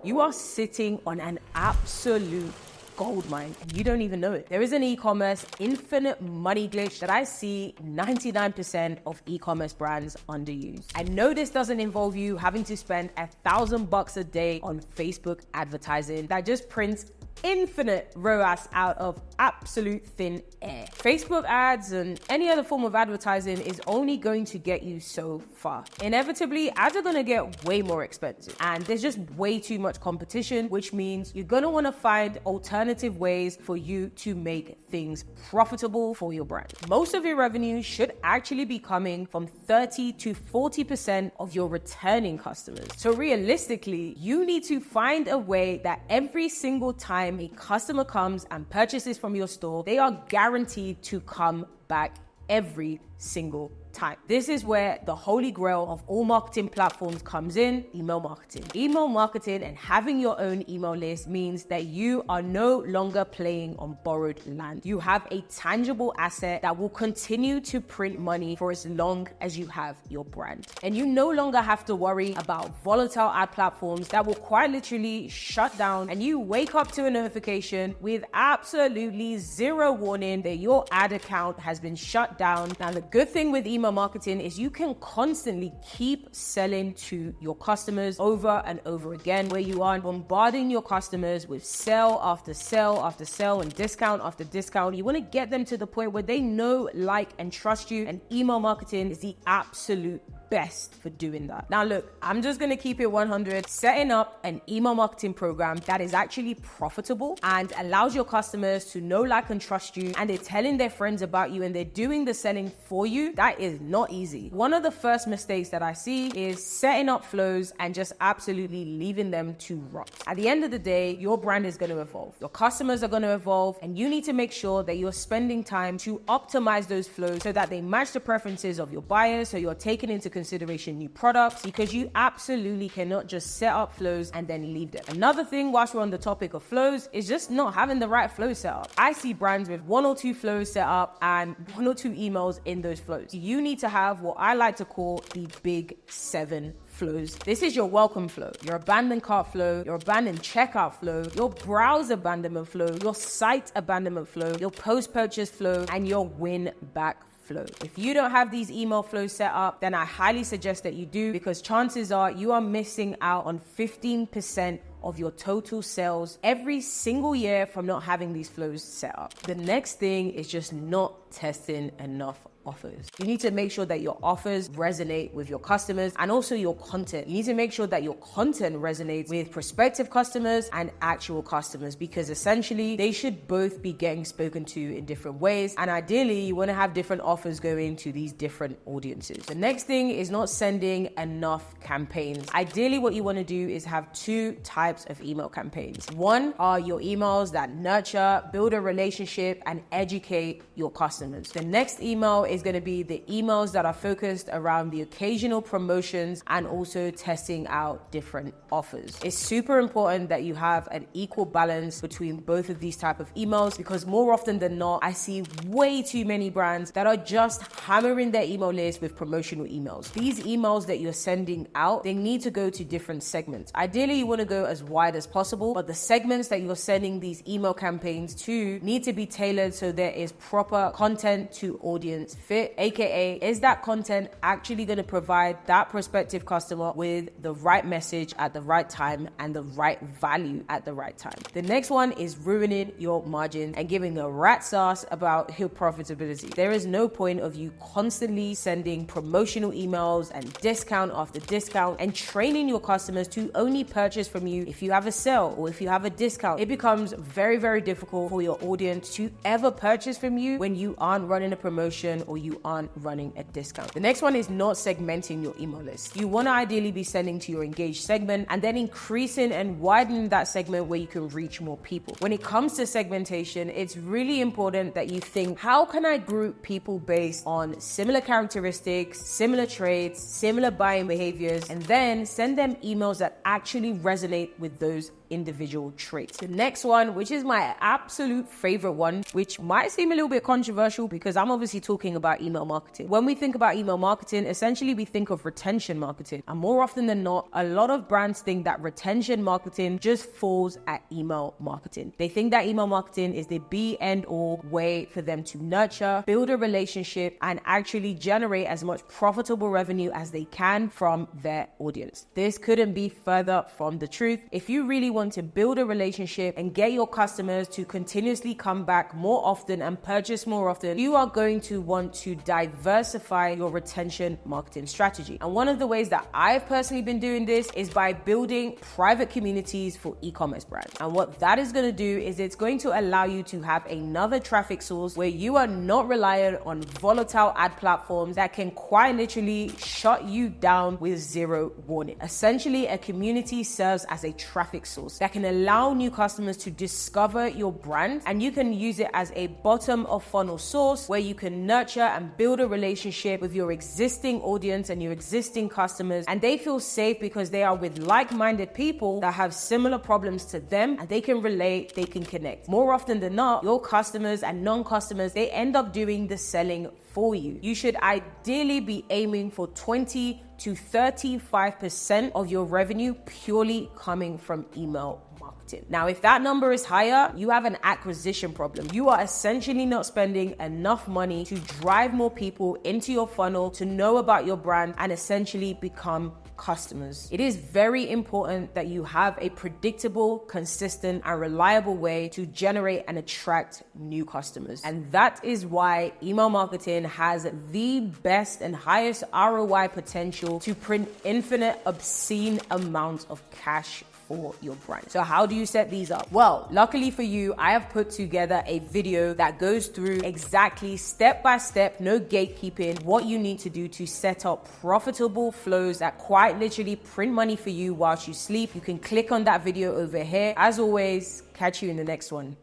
You are sitting on an absolute gold mine and you don't even know it. There is an e-commerce infinite money glitch that I see 99% of e-commerce brands underuse. I know this doesn't involve you having to spend $1,000 a day on Facebook advertising that just prints infinite ROAS out of absolute thin air. Facebook ads and any other form of advertising is only going to get you so far. Inevitably, ads are going to get way more expensive and there's just way too much competition, which means you're going to want to find alternative ways for you to make things profitable for your brand. Most of your revenue should actually be coming from 30 to 40% of your returning customers. So realistically, you need to find a way that every single time a customer comes and purchases from your store, they are guaranteed to come back every single time. This is where the holy grail of all marketing platforms comes in: email marketing. Email marketing and having your own email list means that you are no longer playing on borrowed land. You have a tangible asset that will continue to print money for as long as you have your brand. And you no longer have to worry about volatile ad platforms that will quite literally shut down and you wake up to a notification with absolutely zero warning that your ad account has been shut down. Now, the good thing with email marketing is you can constantly keep selling to your customers over and over again, where you are bombarding your customers with sale after sale after sale and discount after discount. You want to get them to the point where they know, like, and trust you, and email marketing is the absolute best for doing that. Now look, I'm just gonna keep it 100. Setting up an email marketing program that is actually profitable and allows your customers to know, like, and trust you, and they're telling their friends about you and they're doing the selling for you, that is not easy. One of the first mistakes that I see is setting up flows and just absolutely leaving them to rot. At the end of the day, your brand is going to evolve. Your customers are going to evolve, and you need to make sure that you're spending time to optimize those flows so that they match the preferences of your buyers, so you're taking into consideration new products, because you absolutely cannot just set up flows and then leave them. Another thing, whilst we're on the topic of flows, is just not having the right flow set up. I see brands with 1 or 2 flows set up and 1 or 2 emails in those flows. You need to have what I like to call the big 7 flows. This is your welcome flow, your abandoned cart flow, your abandoned checkout flow, your browse abandonment flow, your site abandonment flow, your post-purchase flow, and your win back flow. If you don't have these email flows set up, then I highly suggest that you do, because chances are you are missing out on 15% of your total sales every single year from not having these flows set up. The next thing is just not testing enough offers. You need to make sure that your offers resonate with your customers, and also your content. You need to make sure that your content resonates with prospective customers and actual customers, because essentially they should both be getting spoken to in different ways, and ideally you want to have different offers going to these different audiences. The next thing is not sending enough campaigns. Ideally what you want to do is have 2 types of email campaigns. One are your emails that nurture, build a relationship, and educate your customers. The next email is going to be the emails that are focused around the occasional promotions and also testing out different offers. It's super important that you have an equal balance between both of these type of emails, because more often than not, I see way too many brands that are just hammering their email list with promotional emails. These emails that you're sending out, they need to go to different segments. Ideally, you want to go as wide as possible, but the segments that you're sending these email campaigns to need to be tailored so there is proper content to audience fit, aka is that content actually going to provide that prospective customer with the right message at the right time and the right value at the right time. The next one is ruining your margin and giving a rat's ass about your profitability. There is no point of you constantly sending promotional emails and discount after discount and training your customers to only purchase from you if you have a sale or if you have a discount. It becomes very, very difficult for your audience to ever purchase from you when you aren't running a promotion or you aren't running a discount. The next one is not segmenting your email list. You want to ideally be sending to your engaged segment and then increasing and widening that segment where you can reach more people. When it comes to segmentation, it's really important that you think, how can I group people based on similar characteristics, similar traits, similar buying behaviors, and then send them emails that actually resonate with those individual traits. The next one, which is my absolute favorite one, which might seem a little bit controversial because I'm obviously talking about email marketing. When we think about email marketing, essentially we think of retention marketing. And more often than not, a lot of brands think that retention marketing just falls at email marketing. They think that email marketing is the be and all way for them to nurture, build a relationship, and actually generate as much profitable revenue as they can from their audience. This couldn't be further from the truth. If you really want to build a relationship and get your customers to continuously come back more often and purchase more often, you are going to want to diversify your retention marketing strategy. And one of the ways that I've personally been doing this is by building private communities for e-commerce brands. And what that is going to do is it's going to allow you to have another traffic source where you are not reliant on volatile ad platforms that can quite literally shut you down with zero warning. Essentially, a community serves as a traffic source that can allow new customers to discover your brand, and you can use it as a bottom of funnel source where you can nurture and build a relationship with your existing audience and your existing customers, and they feel safe because they are with like-minded people that have similar problems to them, and they can relate, they can connect. More often than not, your customers and non-customers, they end up doing the selling for you. You should ideally be aiming for 20 to 35% of your revenue purely coming from email marketing. Now, if that number is higher, you have an acquisition problem. You are essentially not spending enough money to drive more people into your funnel to know about your brand and essentially become customers. It is very important that you have a predictable, consistent, and reliable way to generate and attract new customers. And that is why email marketing has the best and highest ROI potential to print infinite, obscene amounts of cash for your brand. So how do you set these up? Well, luckily for you, I have put together a video that goes through exactly step by step, no gatekeeping, what you need to do to set up profitable flows that quite literally print money for you whilst you sleep. You can click on that video over here. As always, catch you in the next one.